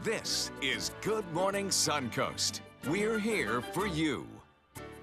This is Good Morning Suncoast. We're here for you.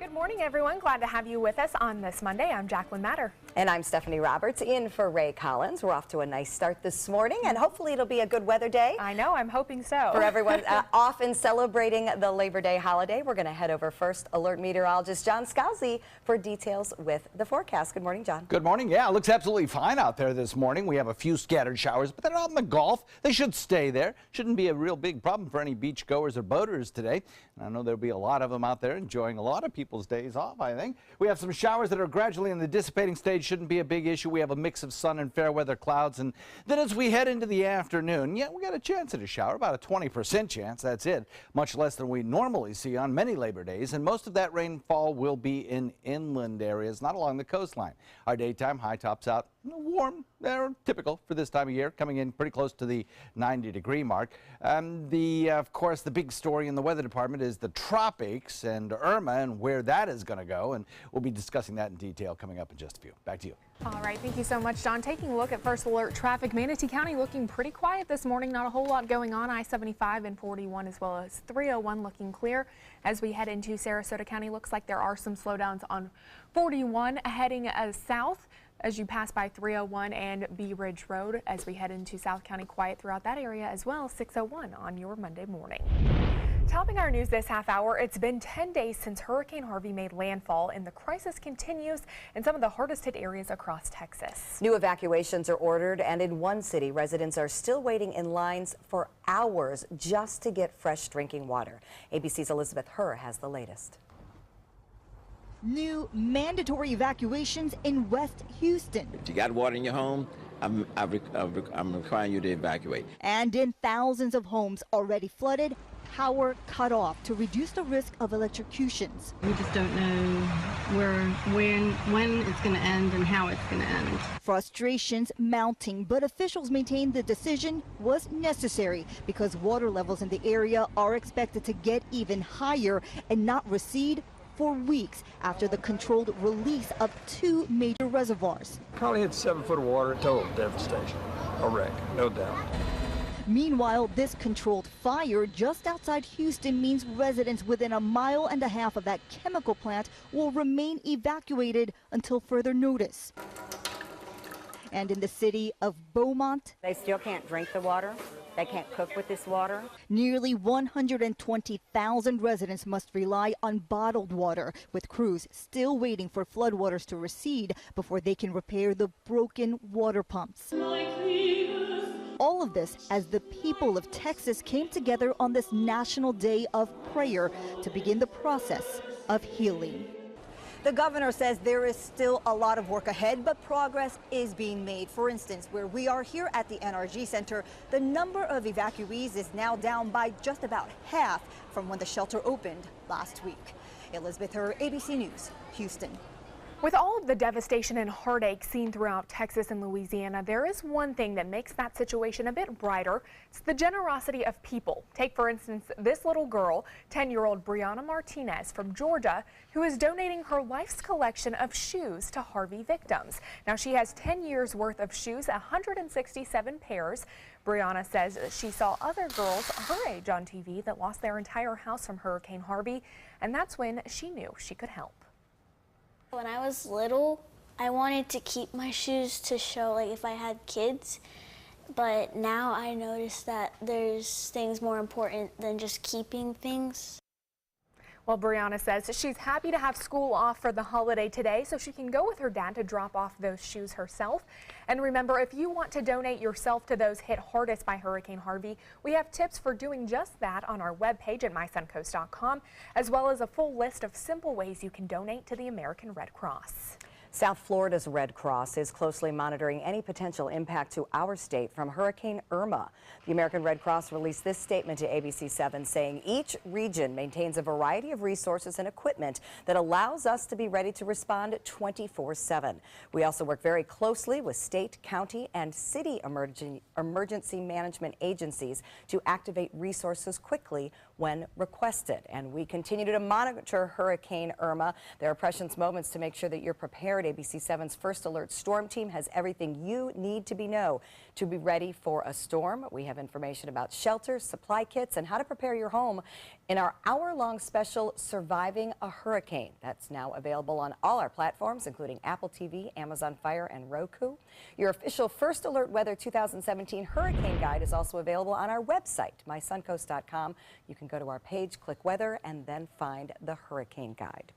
Good morning, everyone. Glad to have you with us on this Monday. I'm Jacqueline Matter. And I'm Stephanie Roberts, in for Ray Collins. We're off to a nice start this morning, and hopefully it'll be a good weather day. I know, I'm hoping so. For everyone often celebrating the Labor Day holiday, we're going to head over first alert meteorologist John Scalzi for details with the forecast. Good morning, John. Good morning. Yeah, it looks absolutely fine out there this morning. We have a few scattered showers, but they're out in the Gulf. They should stay there. Shouldn't be a real big problem for any beach goers or boaters today. And I know there'll be a lot of them out there enjoying a lot of people's days off, I think. We have some showers that are gradually in the dissipating stage. Shouldn't be a big issue. We have a mix of sun and fair weather clouds. And then as we head into the afternoon, yeah, we got a chance at a shower, about a 20% chance. That's it. Much less than we normally see on many Labor Days. And most of that rainfall will be in inland areas, not along the coastline. Our daytime high tops out warm. They're typical for this time of year, coming in pretty close to the 90-degree mark. Of course, the big story in the weather department is the tropics and Irma and where that is going to go. And we'll be discussing that in detail coming up in just a few. Back to you. All right, thank you so much, John. Taking a look at first alert traffic, Manatee County looking pretty quiet this morning. Not a whole lot going on. I-75 and 41 as well as 301 looking clear. As we head into Sarasota County, looks like there are some slowdowns on 41 heading south as you pass by 301 and Bee Ridge Road. As we head into South County, quiet throughout that area as well. 601 on your Monday morning. Topping our news this half hour, it's been 10 days since Hurricane Harvey made landfall, and the crisis continues in some of the hardest hit areas across Texas. New evacuations are ordered, and in one city, residents are still waiting in lines for hours just to get fresh drinking water. ABC's Elizabeth Herr has the latest. New mandatory evacuations in West Houston. If you got water in your home, I'm requiring you to evacuate. And in thousands of homes already flooded, power cut off to reduce the risk of electrocutions. We just don't know when it's going to end and how it's going to end. Frustrations mounting, but officials maintain the decision was necessary because water levels in the area are expected to get even higher and not recede for weeks after the controlled release of two major reservoirs. Probably hit 7 foot of water, total devastation, a wreck, no doubt. Meanwhile, this controlled fire just outside Houston means residents within 1.5 miles of that chemical plant will remain evacuated until further notice. And in the city of Beaumont, they still can't drink the water. They can't cook with this water. Nearly 120,000 residents must rely on bottled water, with crews still waiting for floodwaters to recede before they can repair the broken water pumps. All of this as the people of Texas came together on this National Day of Prayer to begin the process of healing. The governor says there is still a lot of work ahead, but progress is being made. For instance, where we are here at the NRG Center, the number of evacuees is now down by just about half from when the shelter opened last week. Elizabeth Herr, ABC News, Houston. With all of the devastation and heartache seen throughout Texas and Louisiana, there is one thing that makes that situation a bit brighter. It's the generosity of people. Take, for instance, this little girl, 10-year-old Brianna Martinez from Georgia, who is donating her life's collection of shoes to Harvey victims. Now, she has 10 years worth of shoes, 167 pairs. Brianna says she saw other girls her age on TV that lost their entire house from Hurricane Harvey, and that's when she knew she could help. When I was little, I wanted to keep my shoes to show like if I had kids, but now I notice that there's things more important than just keeping things. Well, Brianna says she's happy to have school off for the holiday today so she can go with her dad to drop off those shoes herself. And remember, if you want to donate yourself to those hit hardest by Hurricane Harvey, we have tips for doing just that on our webpage at mysuncoast.com, as well as a full list of simple ways you can donate to the American Red Cross. South Florida's Red Cross is closely monitoring any potential impact to our state from Hurricane Irma. The American Red Cross released this statement to ABC7 saying each region maintains a variety of resources and equipment that allows us to be ready to respond 24/7. We also work very closely with state, county, and city emergency management agencies to activate resources quickly when requested. And we continue to monitor Hurricane Irma. There are precious moments to make sure that you're prepared. ABC7's First Alert Storm Team has everything you need to know to be ready for a storm. We have information about shelters, supply kits, and how to prepare your home in our hour-long special, Surviving a Hurricane. That's now available on all our platforms, including Apple TV, Amazon Fire, and Roku. Your official First Alert Weather 2017 Hurricane Guide is also available on our website, mysuncoast.com. You can go to our page, click Weather, and then find the Hurricane Guide.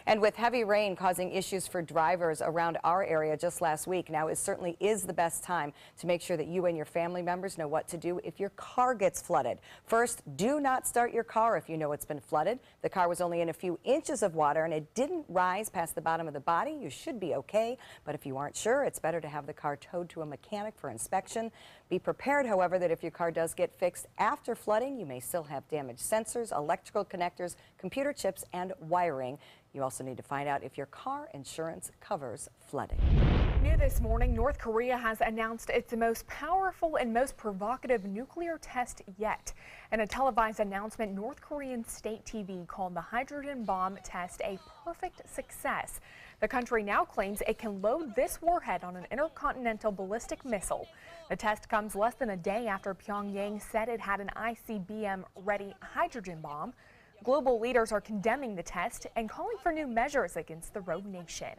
And with heavy rain causing issues for drivers around our area just last week, now it certainly is the best time to make sure that you and your family members know what to do if your car gets flooded. First, do not start your car if you know it's been flooded. The car was only in a few inches of water and it didn't rise past the bottom of the body. You should be okay, but if you aren't sure, it's better to have the car towed to a mechanic for inspection. Be prepared, however, that if your car does get fixed after flooding, you may still have damaged sensors, electrical connectors, computer chips, and wiring. You also need to find out if your car insurance covers flooding. New this morning, North Korea has announced its most powerful and most provocative nuclear test yet. In a televised announcement, North Korean state TV called the hydrogen bomb test a perfect success. The country now claims it can load this warhead on an intercontinental ballistic missile. The test comes less than a day after Pyongyang said it had an ICBM-ready hydrogen bomb. Global leaders are condemning the test and calling for new measures against the rogue nation.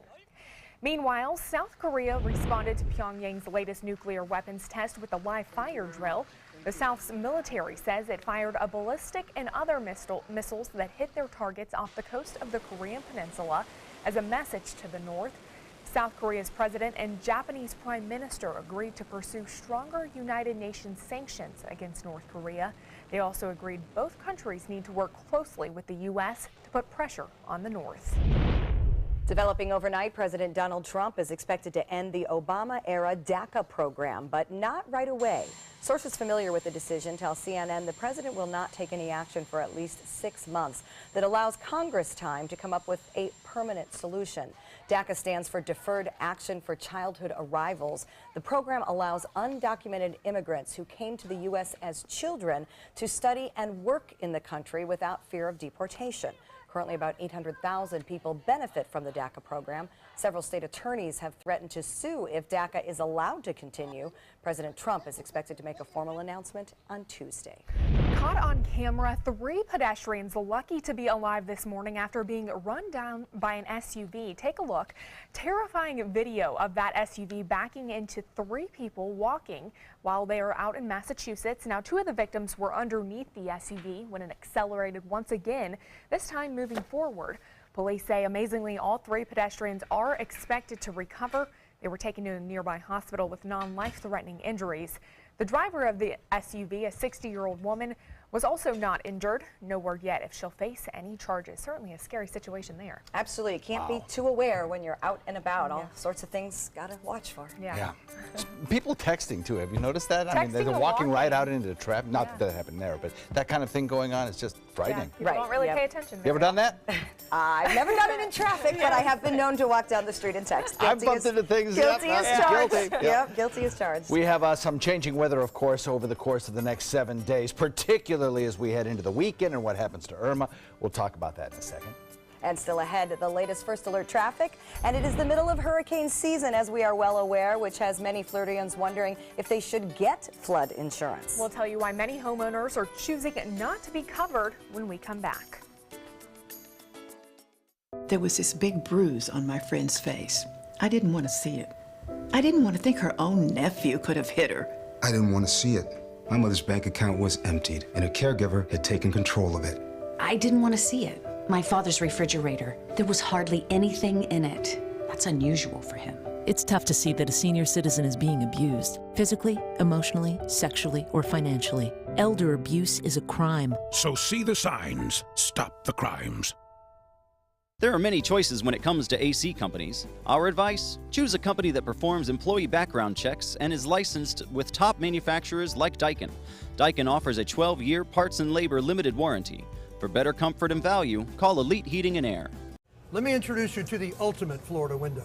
Meanwhile, South Korea responded to Pyongyang's latest nuclear weapons test with a live fire drill. The South's military says it fired a ballistic and other missiles that hit their targets off the coast of the Korean peninsula as a message to the North. South Korea's president and Japanese prime minister agreed to pursue stronger United Nations sanctions against North Korea. They also agreed both countries need to work closely with the U.S. to put pressure on the North. Developing overnight, President Donald Trump is expected to end the Obama-era DACA program, but not right away. Sources familiar with the decision tell CNN the president will not take any action for at least 6 months. That allows Congress time to come up with a permanent solution. DACA stands for Deferred Action for Childhood Arrivals. The program allows undocumented immigrants who came to the U.S. as children to study and work in the country without fear of deportation. Currently, about 800,000 people benefit from the DACA program. Several state attorneys have threatened to sue if DACA is allowed to continue. President Trump is expected to make a formal announcement on Tuesday. Caught on camera, 3 pedestrians lucky to be alive this morning after being run down by an SUV. Take a look. Terrifying video of that SUV backing into 3 people walking while they are out in Massachusetts. Now, 2 of the victims were underneath the SUV when it accelerated once again, this time moving forward. Police say, amazingly, all 3 pedestrians are expected to recover. They were taken to a nearby hospital with non-life-threatening injuries. The driver of the SUV, a 60-year-old woman, was also not injured. No word yet if she'll face any charges. Certainly a scary situation there. Absolutely. You can't be too aware when you're out and about. All sorts of things got to watch for. Yeah. People texting, too. Have you noticed that? I mean, they're walking right out into the traffic. Not that that happened there, but that kind of thing going on is just frightening. People don't really pay attention. You ever done that? I've never done it in traffic, but I have been known to walk down the street and text. I've bumped into things. Guilty as charged. Guilty. Yep, guilty as charged. We have some changing weather, of course, over the course of the next 7 days, particularly as we head into the weekend and what happens to Irma. We'll talk about that in a second. And still ahead, the latest First Alert traffic. And it is the middle of hurricane season, as we are well aware, which has many Floridians wondering if they should get flood insurance. We'll tell you why many homeowners are choosing not to be covered when we come back. There was this big bruise on my friend's face. I didn't want to see it. I didn't want to think her own nephew could have hit her. I didn't want to see it. My mother's bank account was emptied, and a caregiver had taken control of it. I didn't want to see it. My father's refrigerator, there was hardly anything in it. That's unusual for him. It's tough to see that a senior citizen is being abused, physically, emotionally, sexually, or financially. Elder abuse is a crime. So see the signs. Stop the crimes. There are many choices when it comes to AC companies. Our advice? Choose a company that performs employee background checks and is licensed with top manufacturers like Daikin. Daikin offers a 12-year parts and labor limited warranty. For better comfort and value, call Elite Heating and Air. Let me introduce you to the ultimate Florida window.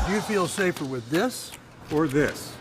Do you feel safer with this or this?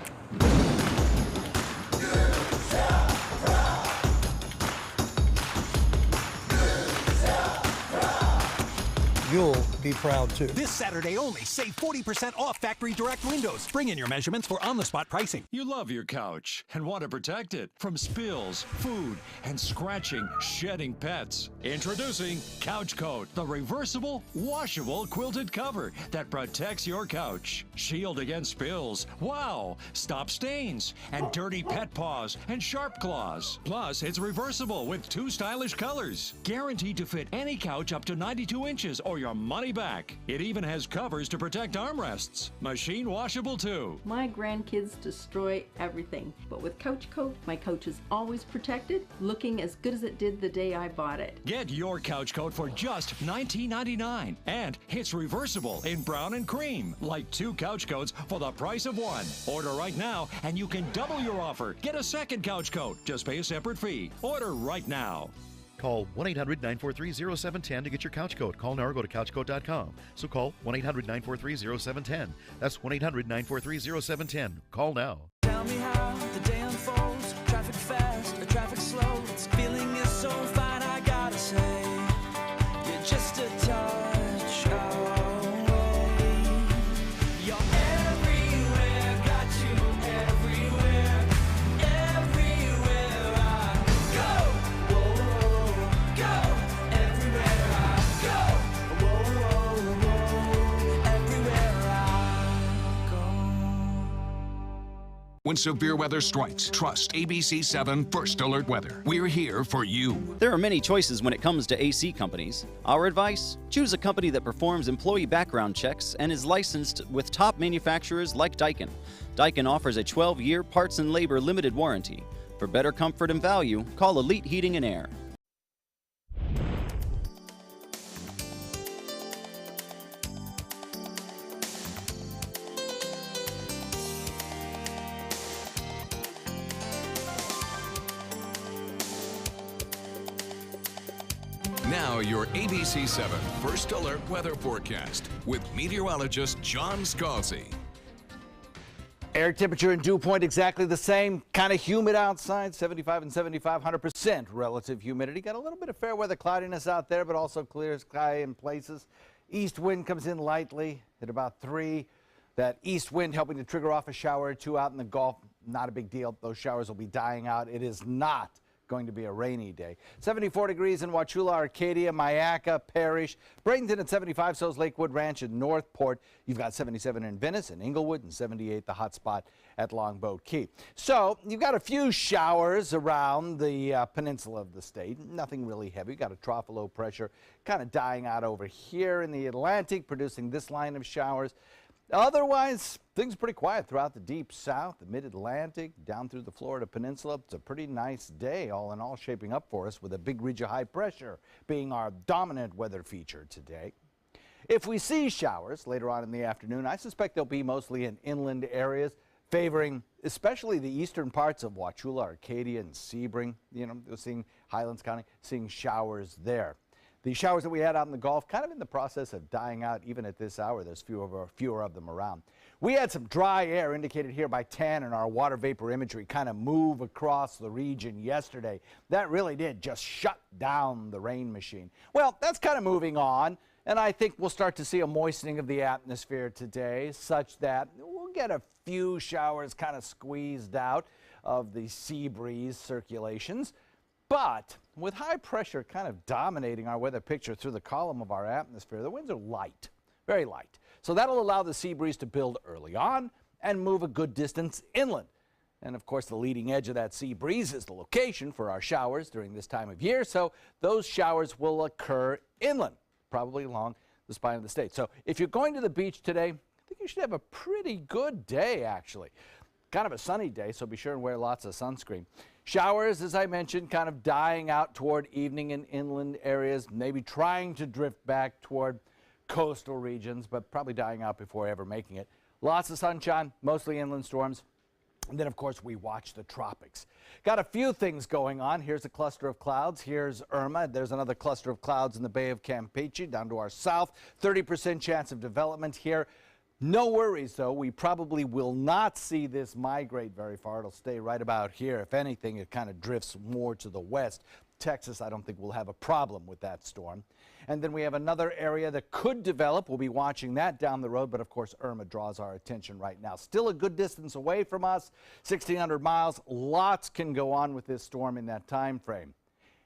be proud too. This Saturday only, save 40% off factory direct windows. Bring in your measurements for on-the-spot pricing. You love your couch and want to protect it from spills, food, and scratching, shedding pets. Introducing Couch Coat, the reversible, washable quilted cover that protects your couch. Shield against spills. Wow! Stop stains and dirty pet paws and sharp claws. Plus, it's reversible with 2 stylish colors. Guaranteed to fit any couch up to 92 inches or your money back. It even has covers to protect armrests. Machine washable too. My grandkids destroy everything, but with Couch Coat, my couch is always protected, looking as good as it did the day I bought it. Get your Couch Coat for just $19.99, and it's reversible in brown and cream, like 2 couch coats for the price of 1. Order right now, and you can double your offer. Get a second couch coat. Just pay a separate fee. Order right now. Call 1-800-943-0710 to get your couch coat. Call now or go to couchcoat.com. So call 1-800-943-0710. That's 1-800-943-0710. Call now. Tell me how the day unfolds. Traffic fast or traffic slow. This feeling is so fine, I gotta say. You're just a touch away. You're everywhere, got you everywhere. Everywhere I go. Whoa, go. Everywhere I go. Whoa, whoa. Everywhere I go. When severe weather strikes, trust ABC 7 First Alert Weather. We're here for you. There are many choices when it comes to AC companies. Our advice? Choose a company that performs employee background checks and is licensed with top manufacturers like Daikin. Daikin offers a 12-year parts and labor limited warranty. For better comfort and value, call Elite Heating and Air. Now your ABC 7 First Alert Weather Forecast with meteorologist John Scalzi. Air temperature and dew point exactly the same. Kind of humid outside, 75 and 75, 100% relative humidity. Got a little bit of fair weather cloudiness out there, but also clear sky in places. East wind comes in lightly at about 3. That east wind helping to trigger off a shower or 2 out in the Gulf. Not a big deal. Those showers will be dying out. It is not going to be a rainy day. 74 degrees in Wauchula, Arcadia, Myakka, Parrish, Bradenton at 75, so is Lakewood Ranch and Northport. You've got 77 in Venice and Inglewood, and 78 the hot spot at Longboat Key. So you've got a few showers around the peninsula of the state. Nothing really heavy. You've got a trough of low pressure kind of dying out over here in the Atlantic, producing this line of showers. Otherwise, things are pretty quiet throughout the deep south, the mid-Atlantic, down through the Florida Peninsula. It's a pretty nice day, all in all, shaping up for us with a big ridge of high pressure being our dominant weather feature today. If we see showers later on in the afternoon, I suspect they'll be mostly in inland areas, favoring especially the eastern parts of Wauchula, Arcadia, and Sebring. You know, we're seeing Highlands County, seeing showers there. The showers that we had out in the Gulf kind of in the process of dying out even at this hour. There's fewer of them around. We had some dry air indicated here by TAN and our water vapor imagery kind of move across the region yesterday. That really did just shut down the rain machine. Well, that's kind of moving on, and I think we'll start to see a moistening of the atmosphere today such that we'll get a few showers kind of squeezed out of the sea breeze circulations. But with high pressure kind of dominating our weather picture through the column of our atmosphere, the winds are light, very light. So that'll allow the sea breeze to build early on and move a good distance inland. And of course, the leading edge of that sea breeze is the location for our showers during this time of year. So those showers will occur inland, probably along the spine of the state. So if you're going to the beach today, I think you should have a pretty good day, actually. Kind of a sunny day, so be sure and wear lots of sunscreen. Showers, as I mentioned, kind of dying out toward evening in inland areas, maybe trying to drift back toward coastal regions, but probably dying out before ever making it. Lots of sunshine, mostly inland storms. And then, of course, we watch the tropics. Got a few things going on. Here's a cluster of clouds. Here's Irma. There's another cluster of clouds in the Bay of Campeche down to our south. 30% chance of development here. No worries, though. We probably will not see this migrate very far. It'll stay right about here. If anything, it kind of drifts more to the west. Texas, I don't think we'll have a problem with that storm. And then we have another area that could develop. We'll be watching that down the road, but of course Irma draws our attention right now. Still a good distance away from us, 1,600 miles. Lots can go on with this storm in that time frame.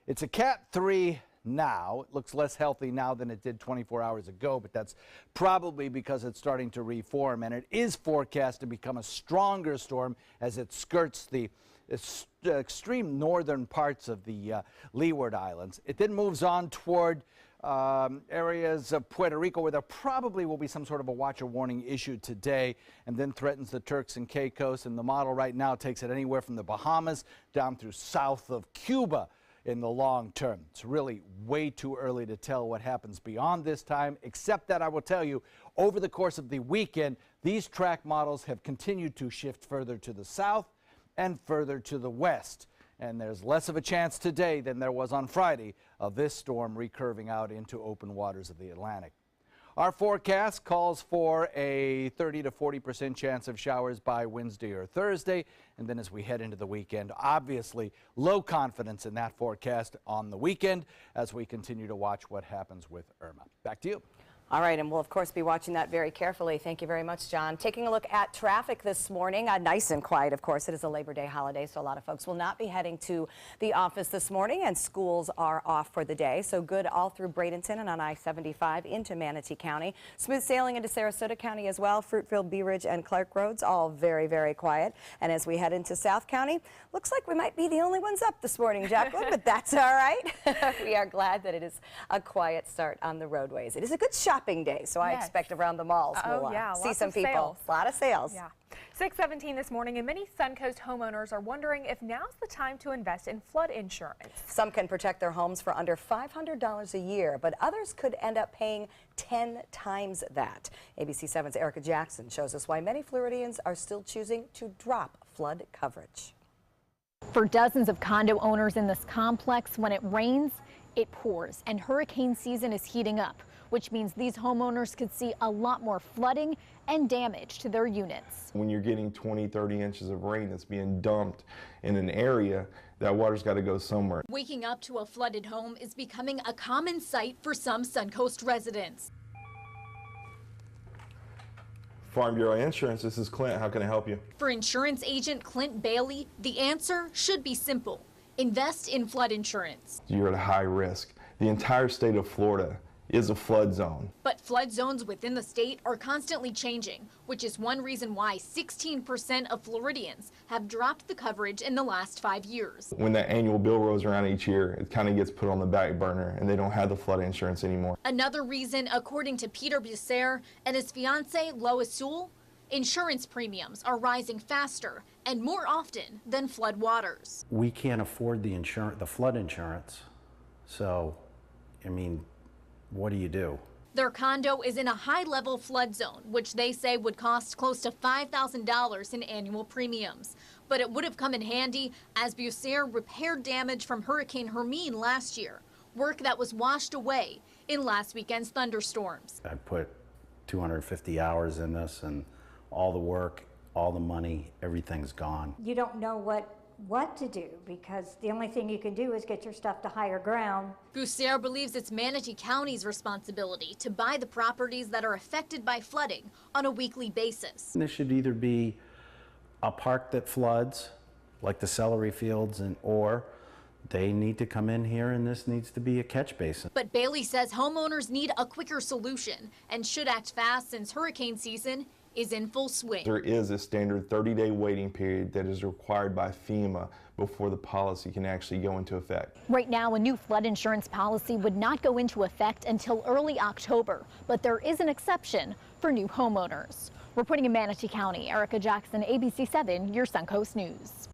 It's a Cat 3 now. It looks less healthy now than it did 24 hours ago, but that's probably because it's starting to reform, and it is forecast to become a stronger storm as it skirts the extreme northern parts of the Leeward Islands. It then moves on toward areas of Puerto Rico, where there probably will be some sort of a watch or warning issued today, and then threatens the Turks and Caicos. And the model right now takes it anywhere from the Bahamas down through south of Cuba in the long term. It's really way too early to tell what happens beyond this time, except that I will tell you, over the course of the weekend, these track models have continued to shift further to the south and further to the west. And there's less of a chance today than there was on Friday of this storm recurving out into open waters of the Atlantic. Our forecast calls for a 30 to 40% chance of showers by Wednesday or Thursday. And then as we head into the weekend, obviously low confidence in that forecast on the weekend as we continue to watch what happens with Irma. Back to you. All right, and we'll of course be watching that very carefully. Thank you very much, John. Taking a look at traffic this morning, nice and quiet, of course. It is a Labor Day holiday, so a lot of folks will not be heading to the office this morning, and schools are off for the day. So good all through Bradenton and on I-75 into Manatee County. Smooth sailing into Sarasota County as well. Fruitville, Bee Ridge, and Clark Roads, all very, very quiet. And as we head into South County, looks like we might be the only ones up this morning, Jacqueline, but that's all right. We are glad that it is a quiet start on the roadways. It is a good shopping day, so I expect around the malls we'll see some people. Sales. A lot of sales. Yeah. 6:17 this morning, and many Suncoast homeowners are wondering if now's the time to invest in flood insurance. Some can protect their homes for under $500 a year, but others could end up paying 10 times that. ABC 7's Erica Jackson shows us why many Floridians are still choosing to drop flood coverage. For dozens of condo owners in this complex, when it rains, it pours, and hurricane season is heating up, which means these homeowners could see a lot more flooding and damage to their units. When you're getting 20, 30 inches of rain that's being dumped in an area, that water's got to go somewhere. Waking up to a flooded home is becoming a common sight for some Suncoast residents. Farm Bureau Insurance, this is Clint. How can I help you? For insurance agent Clint Bailey, the answer should be simple. Invest in flood insurance. You're at a high risk. The entire state of Florida is a flood zone. But flood zones within the state are constantly changing, which is one reason why 16% of Floridians have dropped the coverage in the last 5 years. When that annual bill rolls around each year, it kind of gets put on the back burner and they don't have the flood insurance anymore. Another reason, according to Peter Busser and his fiancee Lois Sewell, insurance premiums are rising faster and more often than flood waters. We can't afford the flood insurance, so I mean, what do you do? Their condo is in a high-level flood zone, which they say would cost close to $5,000 in annual premiums. But it would have come in handy as Busser repaired damage from Hurricane Hermine last year, work that was washed away in last weekend's thunderstorms. I put 250 hours in this, and all the work, all the money, everything's gone. You don't know what to do, because the only thing you can do is get your stuff to higher ground. Busser believes it's Manatee County's responsibility to buy the properties that are affected by flooding on a weekly basis. This should either be a park that floods, like the celery fields, or they need to come in here and this needs to be a catch basin. But Bailey says homeowners need a quicker solution and should act fast since hurricane season is in full swing. There is a standard 30-day waiting period that is required by FEMA before the policy can actually go into effect. Right now, a new flood insurance policy would not go into effect until early October, but there is an exception for new homeowners. Reporting in Manatee County, Erica Jackson, ABC 7, your Suncoast News.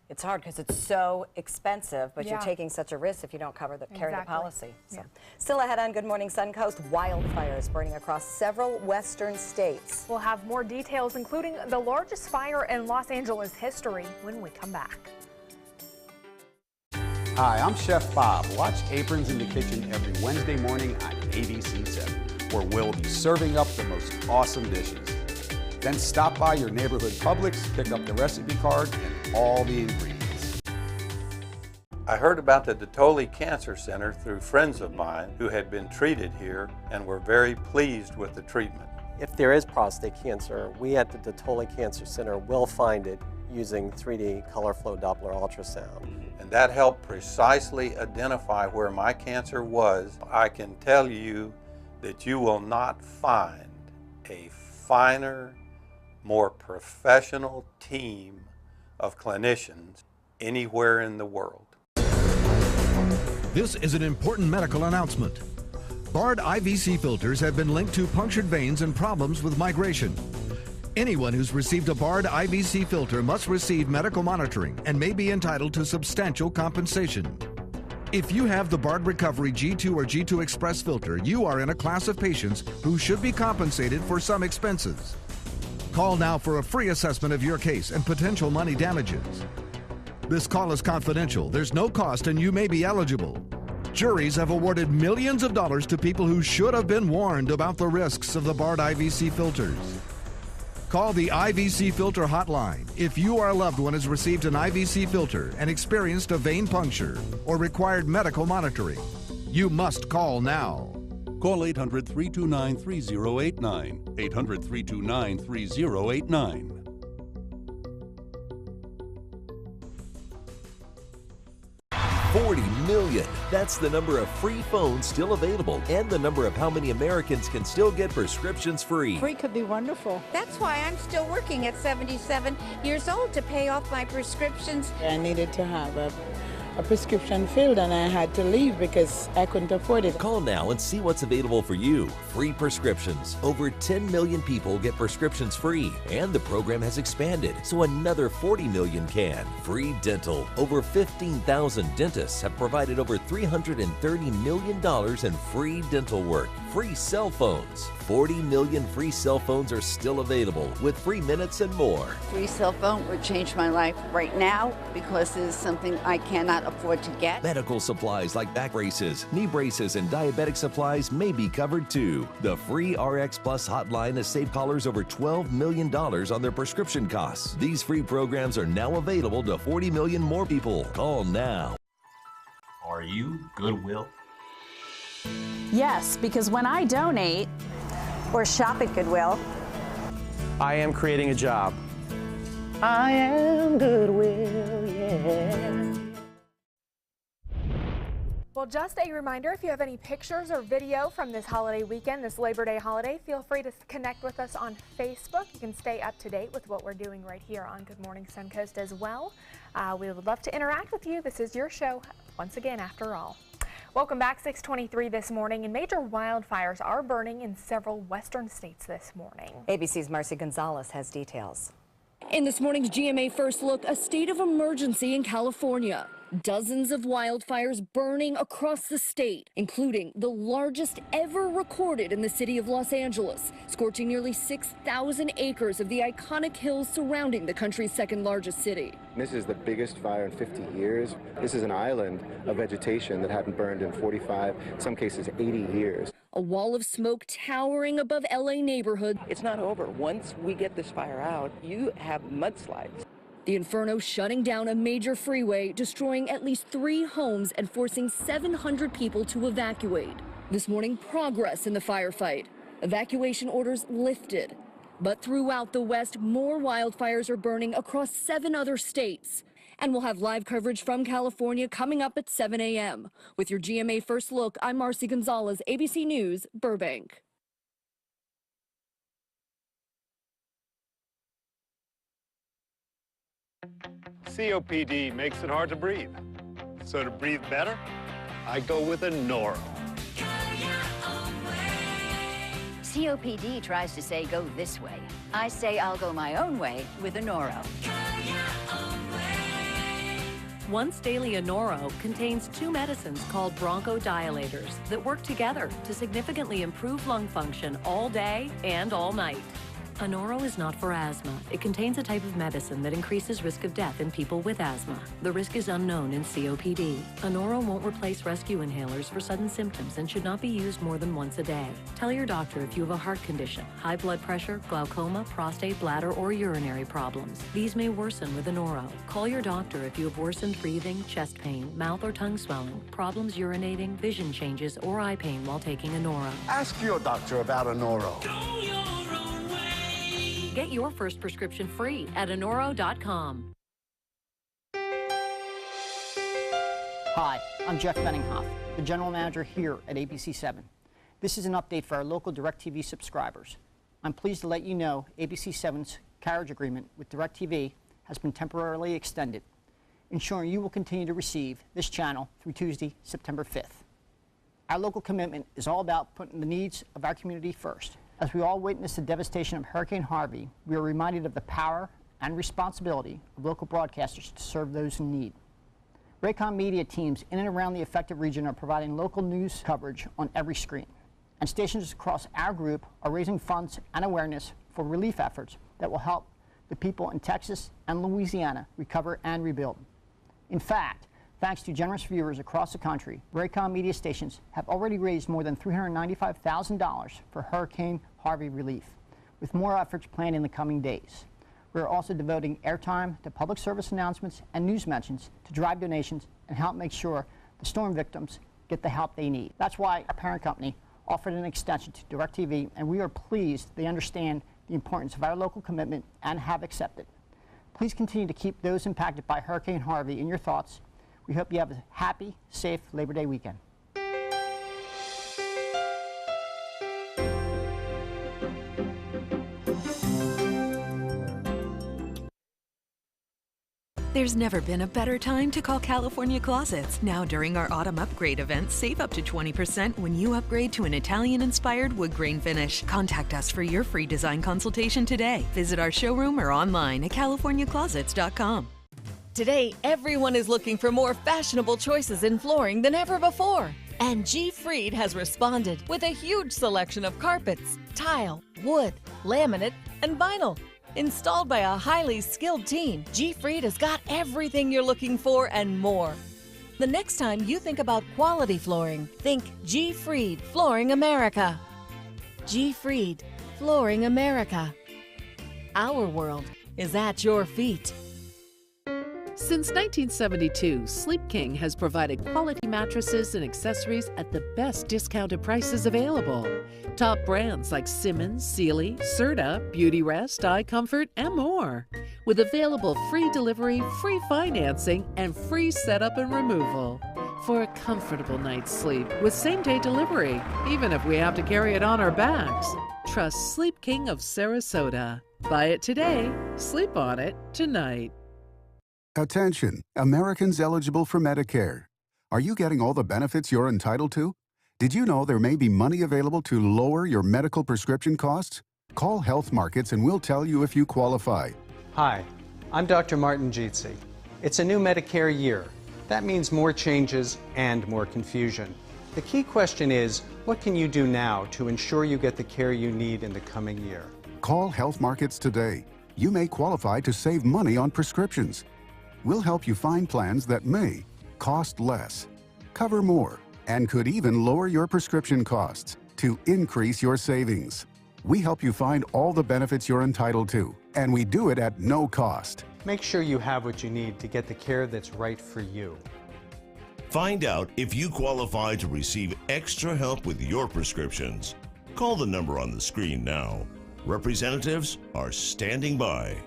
It's hard because it's so expensive, but you're taking such a risk if you don't carry the policy. So. Still ahead on Good Morning Suncoast, wildfires burning across several western states. We'll have more details, including the largest fire in Los Angeles history, when we come back. Hi, I'm Chef Bob. Watch Aprons in the Kitchen every Wednesday morning on ABC 7, where we'll be serving up the most awesome dishes. Then stop by your neighborhood Publix, pick up the recipe card and all the ingredients. I heard about the Dotoli Cancer Center through friends of mine who had been treated here and were very pleased with the treatment. If there is prostate cancer, we at the Dotoli Cancer Center will find it using 3D color flow Doppler ultrasound. And that helped precisely identify where my cancer was. I can tell you that you will not find a finer, more professional team of clinicians anywhere in the world. This is an important medical announcement. Bard IVC filters have been linked to punctured veins and problems with migration. Anyone who's received a Bard IVC filter must receive medical monitoring and may be entitled to substantial compensation. If you have the Bard Recovery G2 or G2 Express filter, you are in a class of patients who should be compensated for some expenses. Call now for a free assessment of your case and potential money damages. This call is confidential. There's no cost and you may be eligible. Juries have awarded millions of dollars to people who should have been warned about the risks of the Bard IVC filters. Call the IVC Filter Hotline if you or a loved one has received an IVC filter and experienced a vein puncture or required medical monitoring. You must call now. Call 800-329-3089. 800-329-3089. $40 million. That's the number of free phones still available and the number of how many Americans can still get prescriptions free. Free could be wonderful. That's why I'm still working at 77 years old to pay off my prescriptions. I needed to have a prescription filled and I had to leave because I couldn't afford it. Call now and see what's available for you. Free prescriptions. Over 10 million people get prescriptions free, and the program has expanded so another 40 million can. Free dental. Over 15,000 dentists have provided over $330 million in free dental work. Free cell phones. 40 million free cell phones are still available with free minutes and more. Free cell phone would change my life right now because it is something I cannot afford to get. Medical supplies like back braces, knee braces, and diabetic supplies may be covered too. The free RX Plus hotline has saved callers over $12 million on their prescription costs. These free programs are now available to 40 million more people. Call now. Are you Goodwill? Yes, because when I donate or shop at Goodwill, I am creating a job. I am Goodwill, yeah. Well, just a reminder, if you have any pictures or video from this holiday weekend, this Labor Day holiday, feel free to connect with us on Facebook. You can stay up to date with what we're doing right here on Good Morning Suncoast as well. We would love to interact with you. This is your show, once again, after all. Welcome back, 6:23 this morning, and major wildfires are burning in several western states this morning. ABC's Marcy Gonzalez has details. In this morning's GMA First Look, a state of emergency in California. Dozens of wildfires burning across the state, including the largest ever recorded in the city of Los Angeles, scorching nearly 6,000 acres of the iconic hills surrounding the country's second largest city. This is the biggest fire in 50 years. This is an island of vegetation that hadn't burned in 45, in some cases 80 years. A wall of smoke towering above LA neighborhoods. It's not over. Once we get this fire out, you have mudslides. The inferno shutting down a major freeway, destroying at least 3 homes and forcing 700 people to evacuate. This morning, progress in the firefight. Evacuation orders lifted. But throughout the West, more wildfires are burning across 7 other states. And we'll have live coverage from California coming up at 7 a.m. With your GMA First Look, I'm Marcy Gonzalez, ABC News, Burbank. COPD makes it hard to breathe. So to breathe better, I go with a Noro. COPD tries to say go this way. I say I'll go my own way with a Noro. Once Daily Anoro contains 2 medicines called bronchodilators that work together to significantly improve lung function all day and all night. Anoro is not for asthma. It contains a type of medicine that increases risk of death in people with asthma. The risk is unknown in COPD. Anoro won't replace rescue inhalers for sudden symptoms and should not be used more than once a day. Tell your doctor if you have a heart condition, high blood pressure, glaucoma, prostate, bladder, or urinary problems. These may worsen with Anoro. Call your doctor if you have worsened breathing, chest pain, mouth or tongue swelling, problems urinating, vision changes, or eye pain while taking Anoro. Ask your doctor about Anoro. Get your first prescription free at Anoro.com. Hi, I'm Jeff Benninghoff, the General Manager here at ABC7. This is an update for our local DirecTV subscribers. I'm pleased to let you know ABC7's carriage agreement with DirecTV has been temporarily extended, ensuring you will continue to receive this channel through Tuesday, September 5th. Our local commitment is all about putting the needs of our community first. As we all witness the devastation of Hurricane Harvey, we are reminded of the power and responsibility of local broadcasters to serve those in need. Raycom media teams in and around the affected region are providing local news coverage on every screen. And stations across our group are raising funds and awareness for relief efforts that will help the people in Texas and Louisiana recover and rebuild. In fact, thanks to generous viewers across the country, Raycom media stations have already raised more than $395,000 for Hurricane Harvey relief, with more efforts planned in the coming days. We are also devoting airtime to public service announcements and news mentions to drive donations and help make sure the storm victims get the help they need. That's why our parent company offered an extension to DirecTV, and we are pleased they understand the importance of our local commitment and have accepted. Please continue to keep those impacted by Hurricane Harvey in your thoughts. We hope you have a happy, safe Labor Day weekend. There's never been a better time to call California Closets. Now during our autumn upgrade event, save up to 20% when you upgrade to an Italian-inspired wood grain finish. Contact us for your free design consultation today. Visit our showroom or online at californiaclosets.com. Today, everyone is looking for more fashionable choices in flooring than ever before. And G. Fried has responded with a huge selection of carpets, tile, wood, laminate, and vinyl. Installed by a highly skilled team, G. Fried has got everything you're looking for and more. The next time you think about quality flooring, think G. Fried Flooring America. G. Fried Flooring America. Our world is at your feet. Since 1972, Sleep King has provided quality mattresses and accessories at the best discounted prices available. Top brands like Simmons, Sealy, Serta, Beautyrest, iComfort, and more. With available free delivery, free financing, and free setup and removal. For a comfortable night's sleep with same-day delivery, even if we have to carry it on our backs. Trust Sleep King of Sarasota. Buy it today, sleep on it tonight. Attention, Americans eligible for Medicare. Are you getting all the benefits you're entitled to? Did you know there may be money available to lower your medical prescription costs? Call Health Markets and we'll tell you if you qualify. Hi, I'm Dr. Martin Jeetsi. It's a new Medicare year. That means more changes and more confusion. The key question is, what can you do now to ensure you get the care you need in the coming year? Call Health Markets today. You may qualify to save money on prescriptions. We'll help you find plans that may cost less, cover more, and could even lower your prescription costs to increase your savings. We help you find all the benefits you're entitled to, and we do it at no cost. Make sure you have what you need to get the care that's right for you. Find out if you qualify to receive extra help with your prescriptions. Call the number on the screen now. Representatives are standing by.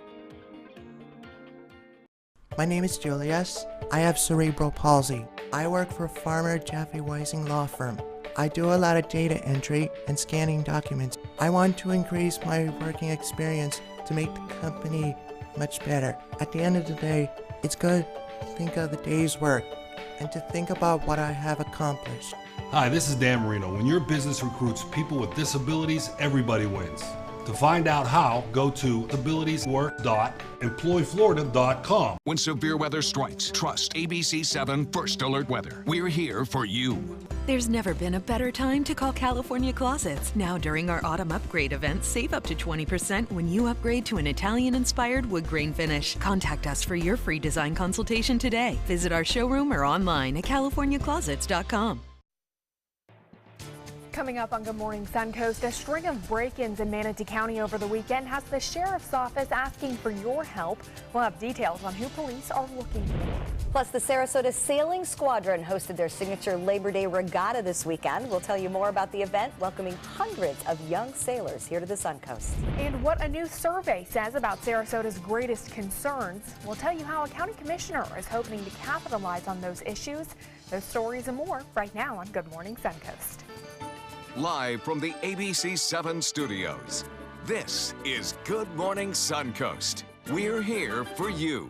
My name is Julius. I have cerebral palsy. I work for Farmer Jeffrey Weising Law Firm. I do a lot of data entry and scanning documents. I want to increase my working experience to make the company much better. At the end of the day, it's good to think of the day's work and to think about what I have accomplished. Hi, this is Dan Marino. When your business recruits people with disabilities, everybody wins. To find out how, go to abilitieswork.employflorida.com. When severe weather strikes, trust ABC 7 First Alert Weather. We're here for you. There's never been a better time to call California Closets. Now during our autumn upgrade event, save up to 20% when you upgrade to an Italian-inspired wood grain finish. Contact us for your free design consultation today. Visit our showroom or online at californiaclosets.com. Coming up on Good Morning Suncoast, a string of break-ins in Manatee County over the weekend has the sheriff's office asking for your help. We'll have details on who police are looking for. Plus, the Sarasota Sailing Squadron hosted their signature Labor Day regatta this weekend. We'll tell you more about the event, welcoming hundreds of young sailors here to the Suncoast. And what a new survey says about Sarasota's greatest concerns. We'll tell you how a county commissioner is hoping to capitalize on those issues. Those stories and more right now on Good Morning Suncoast. Live from the ABC 7 studios, this is Good Morning Suncoast. We're here for you.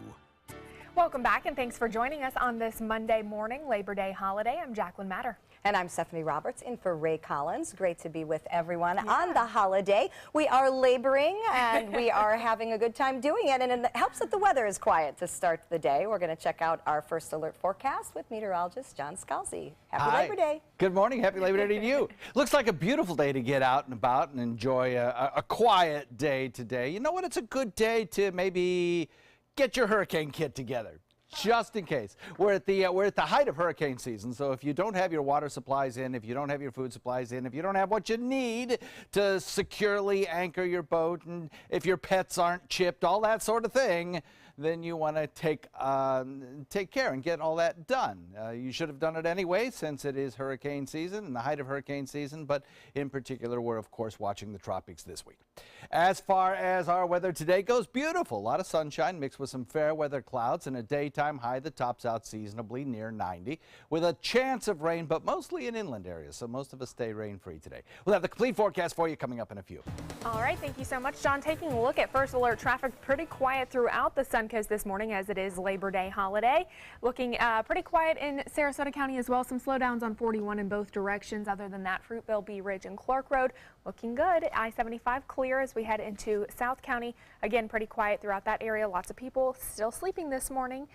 Welcome back and thanks for joining us on this Monday morning Labor Day holiday. I'm Jacqueline Matter. And I'm Stephanie Roberts, in for Ray Collins. Great to be with everyone on the holiday. We are laboring and we are having a good time doing it. And it helps that the weather is quiet to start the day. We're going to check out our first alert forecast with meteorologist John Scalzi. Happy Labor Day. Good morning. Happy Labor Day to you. Looks like a beautiful day to get out and about and enjoy a quiet day today. You know what? It's a good day to maybe get your hurricane kit together. Just in case. We're at the height of hurricane season, so if you don't have your water supplies in, if you don't have your food supplies in, if you don't have what you need to securely anchor your boat, and if your pets aren't chipped, all that sort of thing, then you want to take care and get all that done. You should have done it anyway, since it is hurricane season and the height of hurricane season, but in particular, we're of course watching the tropics this week. As far as our weather today goes, beautiful. A lot of sunshine mixed with some fair weather clouds and a daytime high that tops out seasonably near 90 with a chance of rain, but mostly in inland areas, so most of us stay rain-free today. We'll have the complete forecast for you coming up in a few. All right, thank you so much, John. Taking a look at first alert traffic, pretty quiet throughout the Suncoast this morning as it is Labor Day holiday. Looking pretty quiet in Sarasota County as well. Some slowdowns on 41 in both directions. Other than that, Fruitville, Bee Ridge, and Clark Road looking good. I-75 clear as we head into South County. Again, pretty quiet throughout that area. Lots of people still sleeping this morning.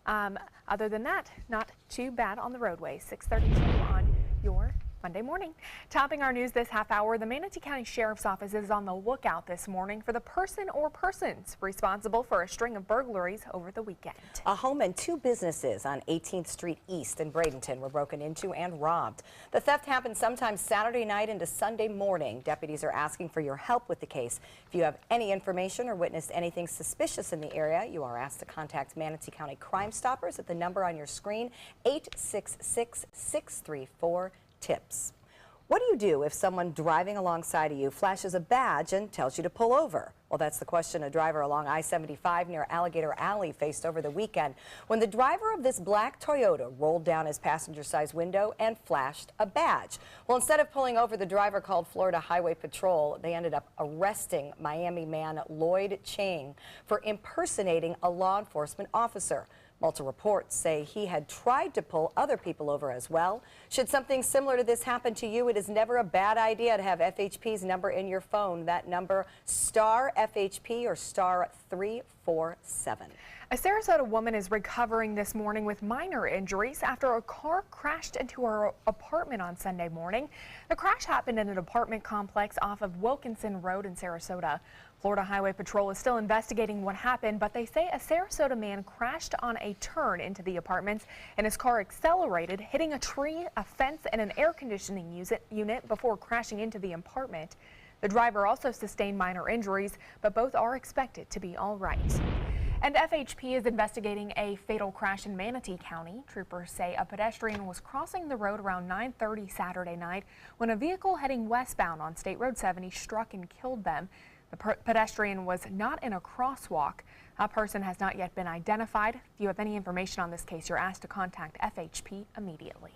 Other than that, not too bad on the roadways. 6:32 on your Monday morning. Topping our news this half hour, the Manatee County Sheriff's Office is on the lookout this morning for the person or persons responsible for a string of burglaries over the weekend. A home and two businesses on 18th Street East in Bradenton were broken into and robbed. The theft happened sometime Saturday night into Sunday morning. Deputies are asking for your help with the case. If you have any information or witnessed anything suspicious in the area, you are asked to contact Manatee County Crime Stoppers at the number on your screen, 866-634 TIPS. What do you do if someone driving alongside of you flashes a badge and tells you to pull over? Well, that's the question a driver along I-75 near Alligator Alley faced over the weekend when the driver of this black Toyota rolled down his passenger-side window and flashed a badge. Well, instead of pulling over, the driver called Florida Highway Patrol. They ended up arresting Miami man Lloyd Chang for impersonating a law enforcement officer. Multiple reports say he had tried to pull other people over as well. Should something similar to this happen to you, it is never a bad idea to have FHP's number in your phone. That number, star FHP or star 347. A Sarasota woman is recovering this morning with minor injuries after a car crashed into her apartment on Sunday morning. The crash happened in an apartment complex off of Wilkinson Road in Sarasota. Florida Highway Patrol is still investigating what happened, but they say a Sarasota man crashed on a turn into the apartments and his car accelerated, hitting a tree, a fence, and an air conditioning unit before crashing into the apartment. The driver also sustained minor injuries, but both are expected to be all right. And FHP is investigating a fatal crash in Manatee County. Troopers say a pedestrian was crossing the road around 9:30 Saturday night when a vehicle heading westbound on State Road 70 struck and killed them. The pedestrian was not in a crosswalk. A person has not yet been identified. If you have any information on this case, you're asked to contact FHP immediately.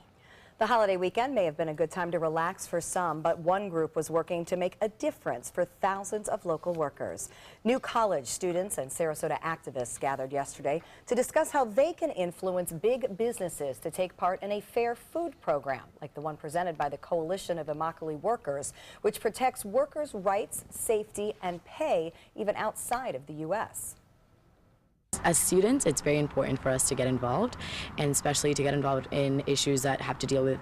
The holiday weekend may have been a good time to relax for some, but one group was working to make a difference for thousands of local workers. New college students and Sarasota activists gathered yesterday to discuss how they can influence big businesses to take part in a fair food program, like the one presented by the Coalition of Immokalee Workers, which protects workers' rights, safety, and pay even outside of the U.S. As students, it's very important for us to get involved, and especially to get involved in issues that have to deal with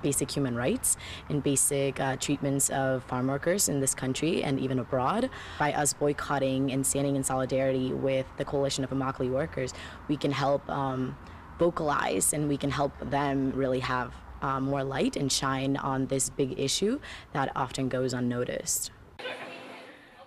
basic human rights and basic treatments of farm workers in this country and even abroad. By us boycotting and standing in solidarity with the Coalition of Immokalee Workers, we can help vocalize, and we can help them really have more light and shine on this big issue that often goes unnoticed.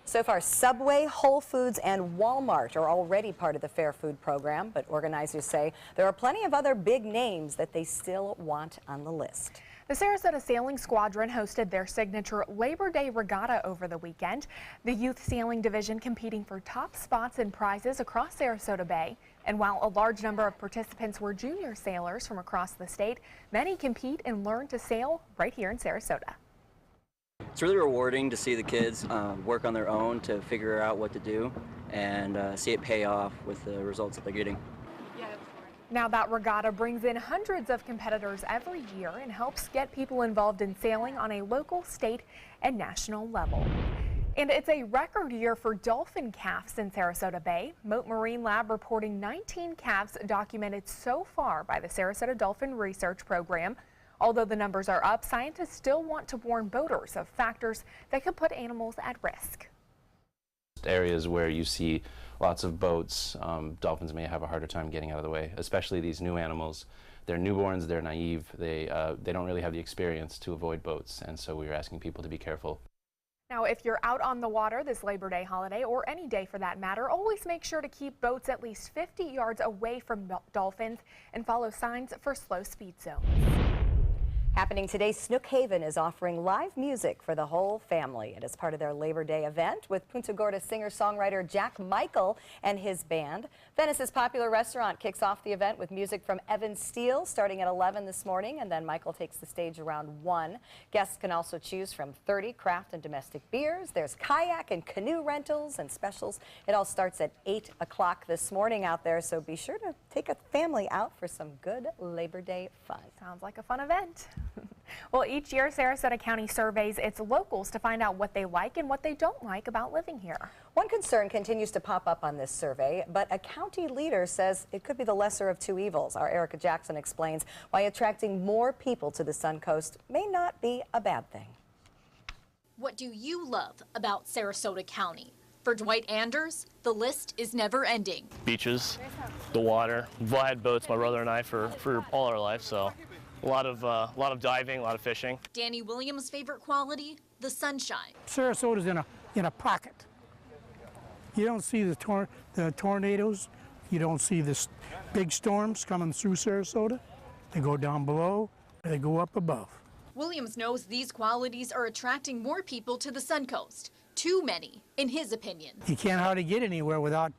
So far, Subway, Whole Foods, and Walmart are already part of the Fair Food program, but organizers say there are plenty of other big names that they still want on the list. The Sarasota Sailing Squadron hosted their signature Labor Day Regatta over the weekend. The youth sailing division competing for top spots and prizes across Sarasota Bay. And while a large number of participants were junior sailors from across the state, many compete and learn to sail right here in Sarasota. It's really rewarding to see the kids work on their own to figure out what to do and see it pay off with the results that they're getting. Now that regatta brings in hundreds of competitors every year and helps get people involved in sailing on a local, state, and national level. And it's a record year for dolphin calves in Sarasota Bay. Mote Marine Lab reporting 19 calves documented so far by the Sarasota Dolphin Research Program. Although the numbers are up, scientists still want to warn boaters of factors that could put animals at risk. Areas where you see lots of boats, dolphins may have a harder time getting out of the way, especially these new animals. They're newborns, they're naive, they don't really have the experience to avoid boats, and so we're asking people to be careful. Now, if you're out on the water this Labor Day holiday, or any day for that matter, always make sure to keep boats at least 50 yards away from dolphins and follow signs for slow speed zones. Happening today, Snook Haven is offering live music for the whole family. It is part of their Labor Day event with Punta Gorda singer-songwriter Jack Michael and his band. Venice's popular restaurant kicks off the event with music from Evan Steele starting at 11 this morning, and then Michael takes the stage around 1. Guests can also choose from 30 craft and domestic beers. There's kayak and canoe rentals and specials. It all starts at 8 o'clock this morning out there, so be sure to take a family out for some good Labor Day fun. Sounds like a fun event. Well, each year Sarasota County surveys its locals to find out what they like and what they don't like about living here. One concern continues to pop up on this survey, but a county leader says it could be the lesser of two evils. Our Erica Jackson explains why attracting more people to the Suncoast may not be a bad thing. What do you love about Sarasota County? For Dwight Anders, the list is never ending. Beaches, the water. We've all had boats, my brother and I, for all our life, so a lot of diving, a lot of fishing. Danny Williams' favorite quality, the sunshine. Sarasota's in a pocket. You don't see the tornadoes. You don't see the big storms coming through Sarasota. They go down below, or they go up above. Williams knows these qualities are attracting more people to the Suncoast. Too many, in his opinion. You can't hardly get anywhere without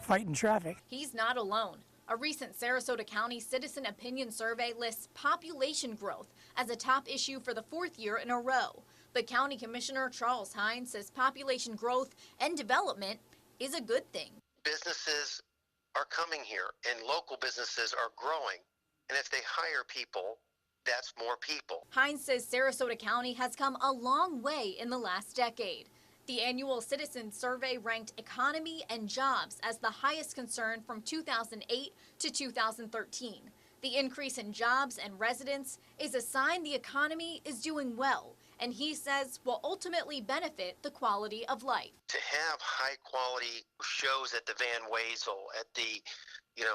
fighting traffic. He's not alone. A recent Sarasota County Citizen Opinion Survey lists population growth as a top issue for the 4th year in a row. But County Commissioner Charles Hines says population growth and development is a good thing. Businesses are coming here and local businesses are growing. And if they hire people, that's more people. Hines says Sarasota County has come a long way in the last decade. The annual Citizen Survey ranked economy and jobs as the highest concern from 2008 to 2013. The increase in jobs and residents is a sign the economy is doing well, and he says will ultimately benefit the quality of life. To have high quality shows at the Van Wezel, at the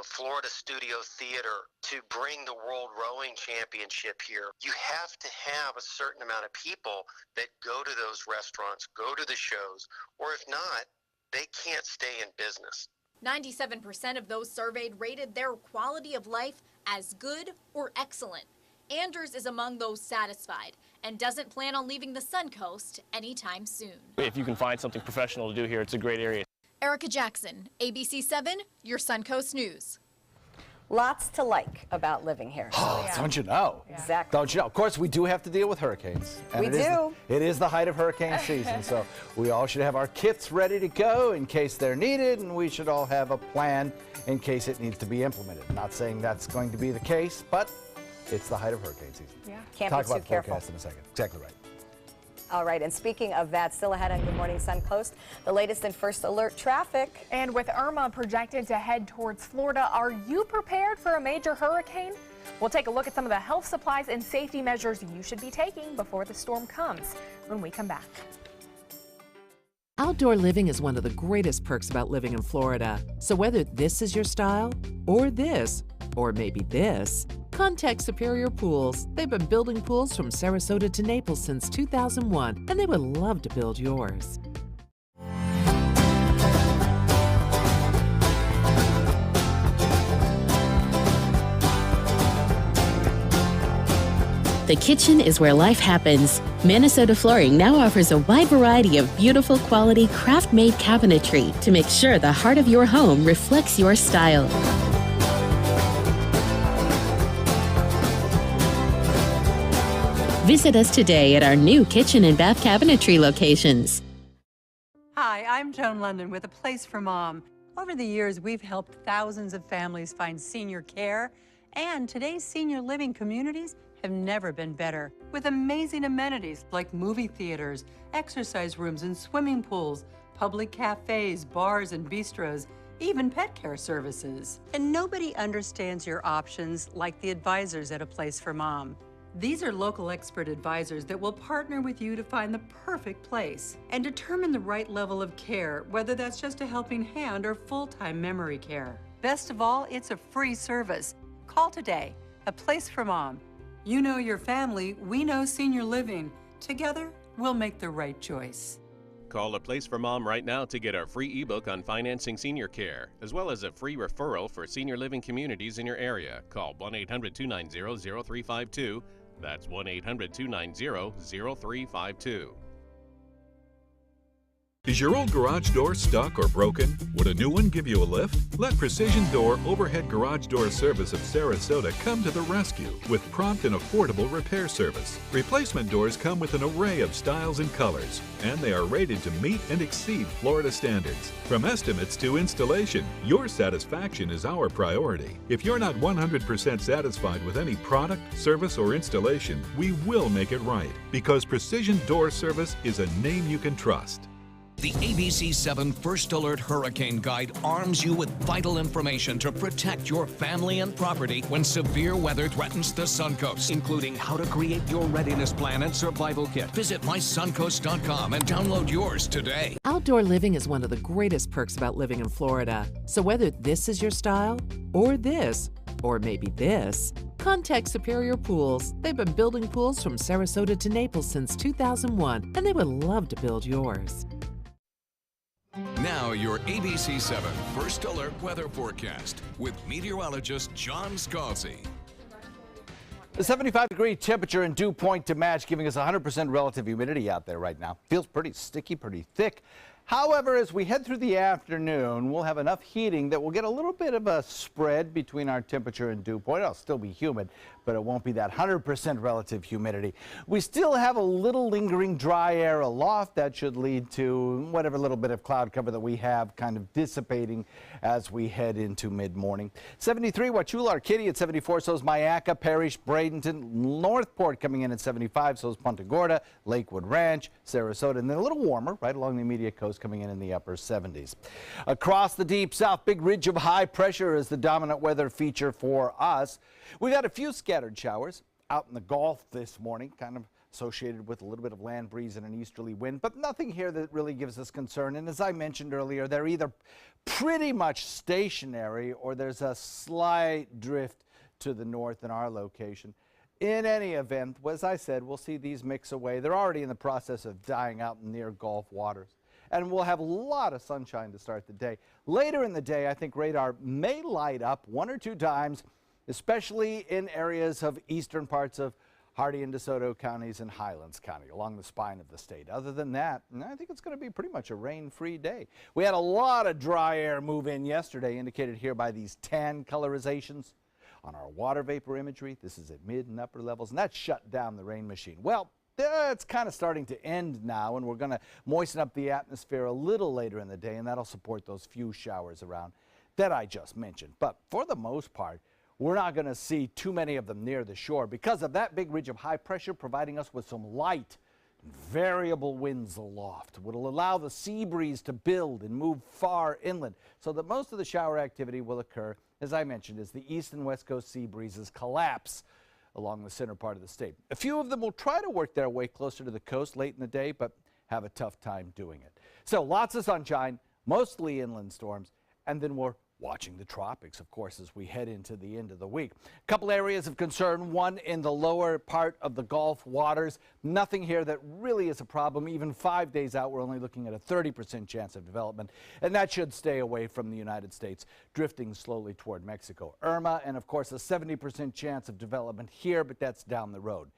Florida Studio Theater, to bring the World Rowing Championship here, you have to have a certain amount of people that go to those restaurants, go to the shows, or if not, they can't stay in business. 97% of those surveyed rated their quality of life as good or excellent. Anders is among those satisfied and doesn't plan on leaving the Suncoast anytime soon. If you can find something professional to do here, it's a great area. Erica Jackson, ABC 7, your Suncoast News. Lots to like about living here. Oh, don't you know? Exactly. Don't you know? Of course, we do have to deal with hurricanes. We do. It is the height of hurricane season, so we all should have our kits ready to go in case they're needed, and we should all have a plan in case it needs to be implemented. Not saying that's going to be the case, but it's the height of hurricane season. Yeah. Can't Talk be about too the careful. forecast in a second. Exactly right. All right, and speaking of that, still ahead on Good Morning Suncoast, the latest in first alert traffic. And with Irma projected to head towards Florida, are you prepared for a major hurricane? We'll take a look at some of the health supplies and safety measures you should be taking before the storm comes when we come back. Outdoor living is one of the greatest perks about living in Florida. So whether this is your style, or this, or maybe this, contact Superior Pools. They've been building pools from Sarasota to Naples since 2001, and they would love to build yours. The kitchen is where life happens. Minnesota Flooring now offers a wide variety of beautiful quality craft-made cabinetry to make sure the heart of your home reflects your style. Visit us today at our new kitchen and bath cabinetry locations. Hi, I'm Joan London with A Place for Mom. Over the years, we've helped thousands of families find senior care, and today's senior living communities have never been better, with amazing amenities like movie theaters, exercise rooms and swimming pools, public cafes, bars and bistros, even pet care services. And nobody understands your options like the advisors at A Place for Mom. These are local expert advisors that will partner with you to find the perfect place and determine the right level of care, whether that's just a helping hand or full-time memory care. Best of all, it's a free service. Call today. A Place for Mom. You know your family, we know senior living. Together, we'll make the right choice. Call A Place for Mom right now to get our free ebook on financing senior care, as well as a free referral for senior living communities in your area. Call 1-800-290-0352. That's 1-800-290-0352. Is your old garage door stuck or broken? Would a new one give you a lift? Let Precision Door Overhead Garage Door Service of Sarasota come to the rescue with prompt and affordable repair service. Replacement doors come with an array of styles and colors, and they are rated to meet and exceed Florida standards. From estimates to installation, your satisfaction is our priority. If you're not 100% satisfied with any product, service, or installation, we will make it right, because Precision Door Service is a name you can trust. The ABC7 First Alert Hurricane Guide arms you with vital information to protect your family and property when severe weather threatens the Suncoast, including how to create your readiness plan and survival kit. Visit mysuncoast.com and download yours today. Outdoor living is one of the greatest perks about living in Florida. So whether this is your style, or this, or maybe this, contact Superior Pools. They've been building pools from Sarasota to Naples since 2001, and they would love to build yours. Now your ABC7 First Alert weather forecast with meteorologist John Scalzi. The 75-degree temperature and dew point to match, giving us 100% relative humidity out there right now. Feels pretty sticky, pretty thick. However, as we head through the afternoon, we'll have enough heating that we'll get a little bit of a spread between our temperature and dew point. It'll still be humid, but it won't be that 100% relative humidity. We still have a little lingering dry air aloft that should lead to whatever little bit of cloud cover that we have kind of dissipating as we head into mid-morning. 73, Wauchula, Kitty at 74, so is Myakka, Parrish, Bradenton, Northport coming in at 75, so is Punta Gorda, Lakewood Ranch, Sarasota, and then a little warmer right along the immediate coast coming in the upper 70s. Across the deep south, big ridge of high pressure is the dominant weather feature for us. We've had a few scattered showers out in the Gulf this morning, kind of associated with a little bit of land breeze and an easterly wind, but nothing here that really gives us concern. And as I mentioned earlier, they're either pretty much stationary or there's a slight drift to the north in our location. In any event, as I said, we'll see these mix away. They're already in the process of dying out near Gulf waters. And we'll have a lot of sunshine to start the day. Later in the day, I think radar may light up one or two times, especially in areas of eastern parts of Hardee and DeSoto counties and Highlands County along the spine of the state. Other than that, I think it's going to be pretty much a rain-free day. We had a lot of dry air move in yesterday, indicated here by these tan colorizations. On our water vapor imagery, this is at mid and upper levels, and that shut down the rain machine. Well, it's kind of starting to end now, and we're going to moisten up the atmosphere a little later in the day, and that'll support those few showers around that I just mentioned. But for the most part, we're not going to see too many of them near the shore because of that big ridge of high pressure providing us with some light and variable winds aloft, which will allow the sea breeze to build and move far inland, so that most of the shower activity will occur, as I mentioned, as the east and west coast sea breezes collapse along the center part of the state. A few of them will try to work their way closer to the coast late in the day, but have a tough time doing it. So lots of sunshine, mostly inland storms, and then we're watching the tropics, of course, as we head into the end of the week. A couple areas of concern, one in the lower part of the Gulf waters. Nothing here that really is a problem. Even 5 days out, we're only looking at a 30% chance of development, and that should stay away from the United States, drifting slowly toward Mexico. Irma, and of course, a 70% chance of development here, but that's down the road.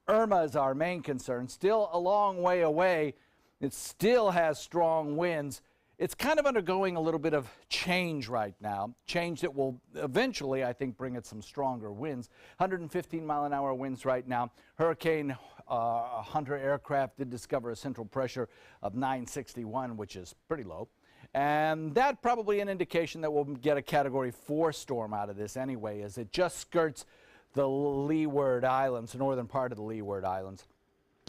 Irma is our main concern, still a long way away. It still has strong winds. It's kind of undergoing a little bit of change right now, change that will eventually, I think, bring it some stronger winds. 115-mile-an-hour winds right now. Hurricane Hunter aircraft did discover a central pressure of 961, which is pretty low. And that probably an indication that we'll get a Category 4 storm out of this anyway, as it just skirts the Leeward Islands, the northern part of the Leeward Islands,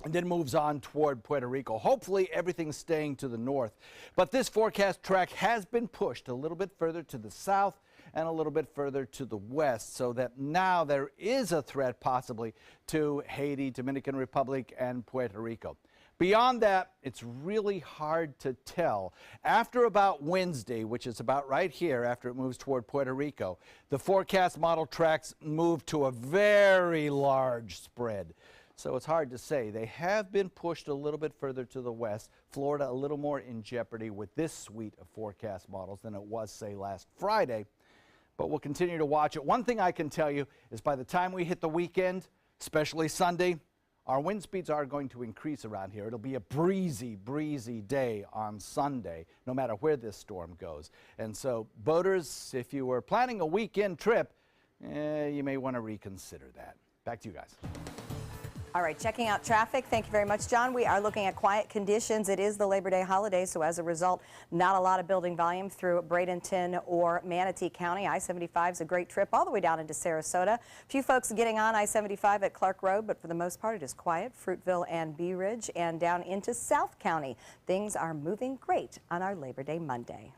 and then moves on toward Puerto Rico. Hopefully everything's staying to the north. But this forecast track has been pushed a little bit further to the south and a little bit further to the west, so that now there is a threat possibly to Haiti, Dominican Republic, and Puerto Rico. Beyond that, it's really hard to tell. After about Wednesday, which is about right here after it moves toward Puerto Rico, the forecast model tracks move to a very large spread. So it's hard to say. They have been pushed a little bit further to the west. Florida a little more in jeopardy with this suite of forecast models than it was, say, last Friday. But we'll continue to watch it. One thing I can tell you is by the time we hit the weekend, especially Sunday, our wind speeds are going to increase around here. It'll be a breezy, breezy day on Sunday, no matter where this storm goes. And so, boaters, if you were planning a weekend trip, you may want to reconsider that. Back to you guys. All right, checking out traffic. Thank you very much, John. We are looking at quiet conditions. It is the Labor Day holiday, so as a result, not a lot of building volume through Bradenton or Manatee County. I-75 is a great trip all the way down into Sarasota. A few folks getting on I-75 at Clark Road, but for the most part, it is quiet. Fruitville and Bee Ridge and down into South County. Things are moving great on our Labor Day Monday.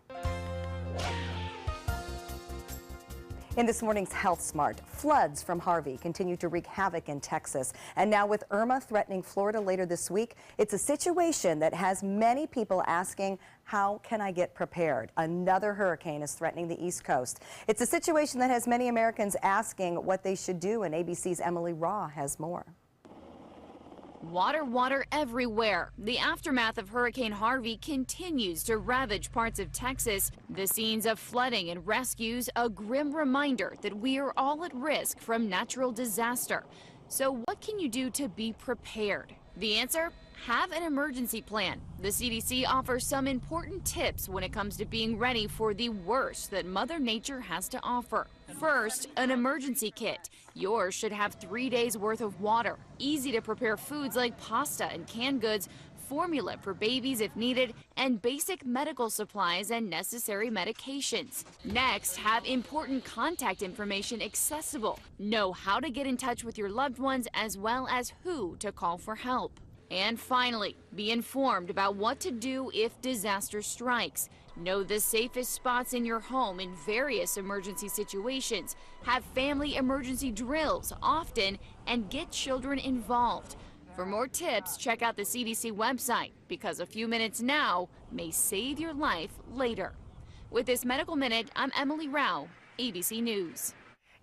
In this morning's Health Smart, floods from Harvey continue to wreak havoc in Texas. And now with Irma threatening Florida later this week, it's a situation that has many people asking, how can I get prepared? Another hurricane is threatening the East Coast. It's a situation that has many Americans asking what they should do, and ABC's Emily Raw has more. Water, water everywhere. The aftermath of Hurricane Harvey continues to ravage parts of Texas. The scenes of flooding and rescues, a grim reminder that we are all at risk from natural disaster. So what can you do to be prepared? The answer? Have an emergency plan. The CDC offers some important tips when it comes to being ready for the worst that Mother Nature has to offer. First, an emergency kit. Yours should have 3 days worth of water, easy to prepare foods like pasta and canned goods, formula for babies if needed, and basic medical supplies and necessary medications. Next, have important contact information accessible. Know how to get in touch with your loved ones as well as who to call for help. And finally, be informed about what to do if disaster strikes. Know the safest spots in your home in various emergency situations. Have family emergency drills often and get children involved. For more tips, check out the CDC website, because a few minutes now may save your life later. With this Medical Minute, I'm Emily Rao, ABC News.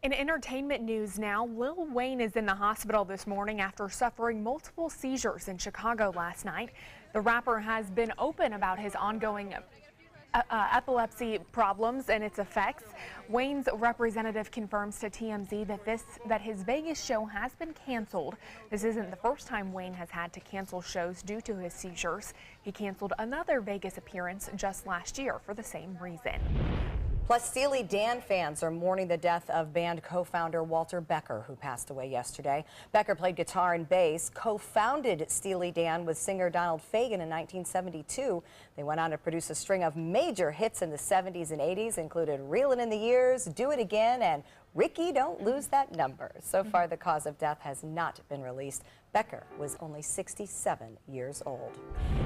In entertainment news now, Lil Wayne is in the hospital this morning after suffering multiple seizures in Chicago last night. The rapper has been open about his ongoing epilepsy problems and its effects. Wayne's representative confirms to TMZ that his Vegas show has been canceled. This isn't the first time Wayne has had to cancel shows due to his seizures. He canceled another Vegas appearance just last year for the same reason. Plus, Steely Dan fans are mourning the death of band co-founder Walter Becker, who passed away yesterday. Becker played guitar and bass, co-founded Steely Dan with singer Donald Fagen in 1972. They went on to produce a string of major hits in the 70s and 80s, included Reelin' in the Years, Do It Again, and Ricky, Don't Lose That Number. So far, the cause of death has not been released. Becker was only 67 years old.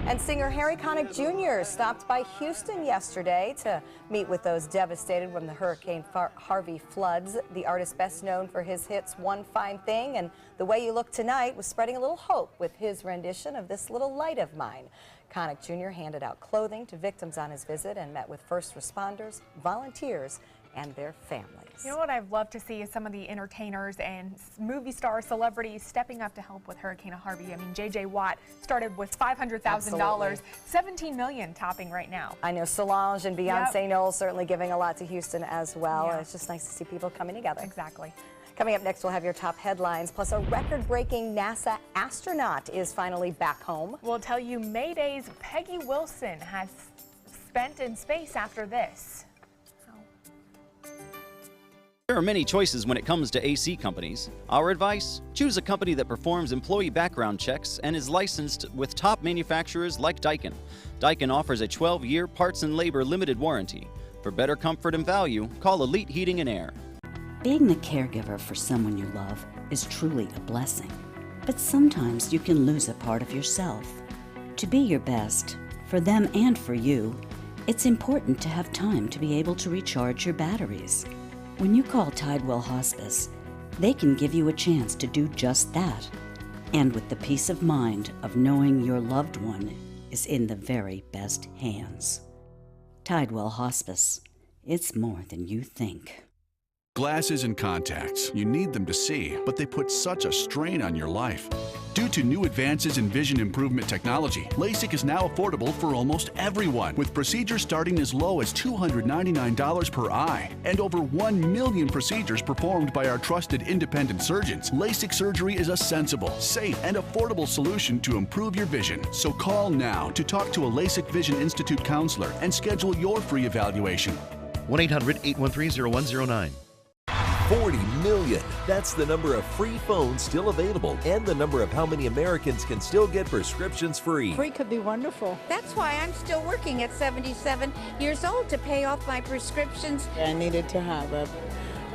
And singer Harry Connick Jr. stopped by Houston yesterday to meet with those devastated from the Hurricane Harvey floods. The artist, best known for his hits One Fine Thing and The Way You Look Tonight, was spreading a little hope with his rendition of This Little Light of Mine. Connick Jr. handed out clothing to victims on his visit and met with first responders, volunteers, and their families. You know what I've loved to see is some of the entertainers and movie star celebrities stepping up to help with Hurricane Harvey. I mean, J.J. Watt started with $500,000, $17 million topping right now. I know Solange and Beyonce Knowles certainly giving a lot to Houston as well. It's just nice to see people coming together. Exactly. Coming up next, we'll have your top headlines, plus a record-breaking NASA astronaut is finally back home. We'll tell you Mayday's Peggy Wilson has spent in space after this. There are many choices when it comes to AC companies. Our advice? Choose a company that performs employee background checks and is licensed with top manufacturers like Daikin. Daikin offers a 12-year parts and labor limited warranty. For better comfort and value, call Elite Heating and Air. Being the caregiver for someone you love is truly a blessing. But sometimes you can lose a part of yourself. To be your best, for them and for you, it's important to have time to be able to recharge your batteries. When you call Tidewell Hospice, they can give you a chance to do just that, and with the peace of mind of knowing your loved one is in the very best hands. Tidewell Hospice. It's more than you think. Glasses and contacts. You need them to see, but they put such a strain on your life. Due to new advances in vision improvement technology, LASIK is now affordable for almost everyone, with procedures starting as low as $299 per eye and over 1 million procedures performed by our trusted independent surgeons. LASIK surgery is a sensible, safe, and affordable solution to improve your vision. So call now to talk to a LASIK Vision Institute counselor and schedule your free evaluation. 1-800-813-0109. 40 million. That's the number of free phones still available and the number of how many Americans can still get prescriptions free. Free could be wonderful. That's why I'm still working at 77 years old to pay off my prescriptions. I needed to have a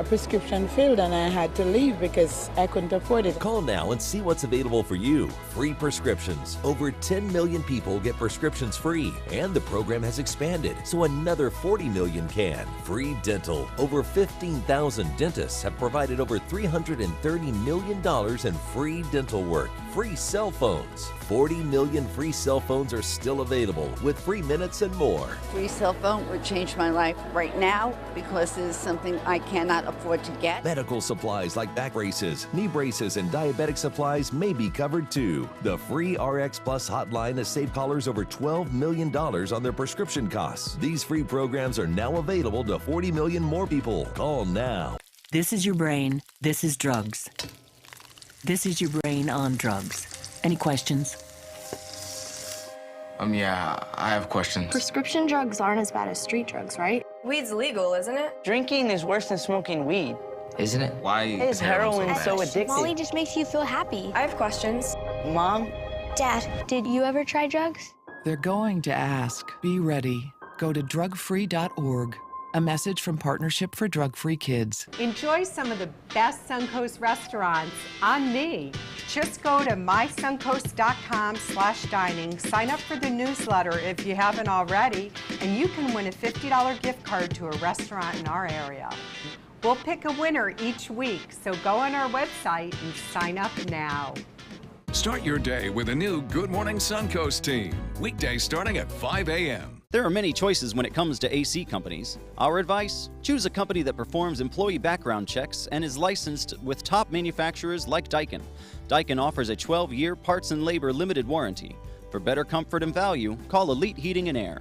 prescription filled and I had to leave because I couldn't afford it. Call now and see what's available for you. Free prescriptions. Over 10 million people get prescriptions free, and the program has expanded so another 40 million can. Free dental. Over 15,000 dentists have provided over $330 million in free dental work. Free cell phones. 40 million free cell phones are still available with free minutes and more. Free cell phone would change my life right now because it is something I cannot afford to get. Medical supplies like back braces, knee braces, and diabetic supplies may be covered too. The free RX Plus hotline has saved callers over $12 million on their prescription costs. These free programs are now available to 40 million more people. Call now. This is your brain. This is drugs. This is your brain on drugs. Any questions? Yeah, I have questions. Prescription drugs aren't as bad as street drugs, right? Weed's legal, isn't it? Drinking is worse than smoking weed. Isn't it? Why is heroin so addictive? Molly just makes you feel happy. I have questions. Mom? Dad, did you ever try drugs? They're going to ask. Be ready. Go to drugfree.org. A message from Partnership for Drug-Free Kids. Enjoy some of the best Suncoast restaurants on me. Just go to mysuncoast.com/dining, sign up for the newsletter if you haven't already, and you can win a $50 gift card to a restaurant in our area. We'll pick a winner each week, so go on our website and sign up now. Start your day with a new Good Morning Suncoast team. Weekdays starting at 5 a.m. There are many choices when it comes to AC companies. Our advice? Choose a company that performs employee background checks and is licensed with top manufacturers like Daikin. Daikin offers a 12-year parts and labor limited warranty. For better comfort and value, call Elite Heating and Air.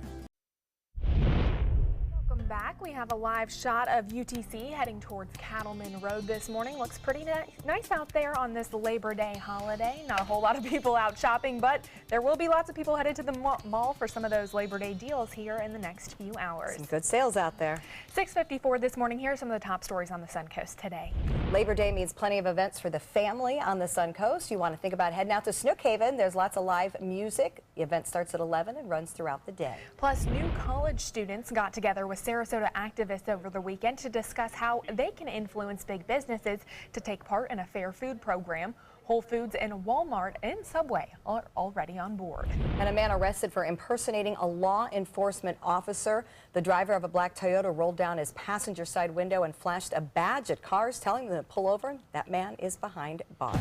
Welcome back. back, we have a live shot of UTC heading towards Cattleman Road this morning. Looks pretty nice out there on this Labor Day holiday. Not a whole lot of people out shopping, but there will be lots of people headed to the mall for some of those Labor Day deals here in the next few hours. Some good sales out there. 6:54 this morning. Here are some of the top stories on the Suncoast today. Labor Day means plenty of events for the family on the Suncoast. You want to think about heading out to Snookhaven. There's lots of live music. The event starts at 11 and runs throughout the day. Plus, new college students got together with Sarasota activists over the weekend to discuss how they can influence big businesses to take part in a fair food program. Whole Foods and Walmart and Subway are already on board. And a man arrested for impersonating a law enforcement officer. The driver of a black Toyota rolled down his passenger side window and flashed a badge at cars, telling them to pull over. That man is behind bars.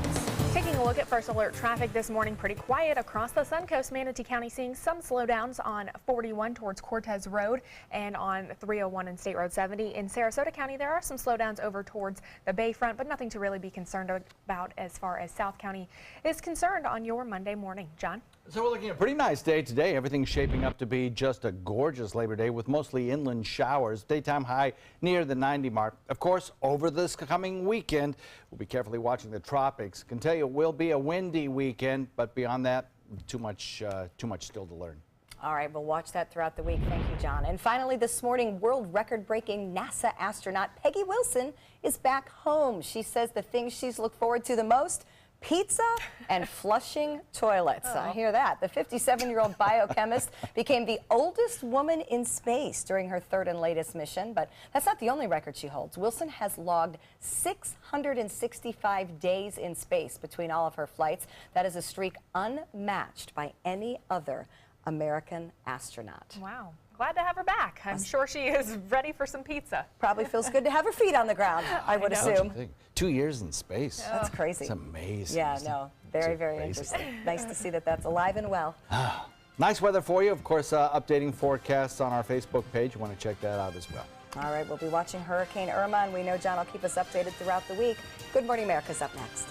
Taking a look at first alert traffic this morning, pretty quiet across the Suncoast. Manatee County seeing some slowdowns on 41 towards Cortez Road and on 301 and State Road 70. In Sarasota County, there are some slowdowns over towards the Bayfront, but nothing to really be concerned about as far as South County is concerned on your Monday morning. John? So we're looking at a pretty nice day today. Everything's shaping up to be just a gorgeous Labor Day with mostly inland showers. Daytime high near the 90 mark. Of course, over this coming weekend, we'll be carefully watching the tropics. Can tell you it will be a windy weekend, but beyond that, too much still to learn. All right, we'll watch that throughout the week. Thank you, John. And finally this morning, world record-breaking NASA astronaut Peggy Wilson is back home. She says the things she's looked forward to the most: pizza and flushing toilets. I hear that. The 57-year-old biochemist became the oldest woman in space during her third and latest mission, but that's not the only record she holds. Wilson has logged 665 days in space between all of her flights. That is a streak unmatched by any other American astronaut. Wow. Glad to have her back. I'm sure she is ready for some pizza. Probably feels good to have her feet on the ground, I would assume. 2 years in space. That's crazy. It's amazing. Yeah, no, very, very interesting. Nice to see that that's alive and well. Nice weather for you. Of course, updating forecasts on our Facebook page. You want to check that out as well. All right, we'll be watching Hurricane Irma, and we know John will keep us updated throughout the week. Good Morning America's up next.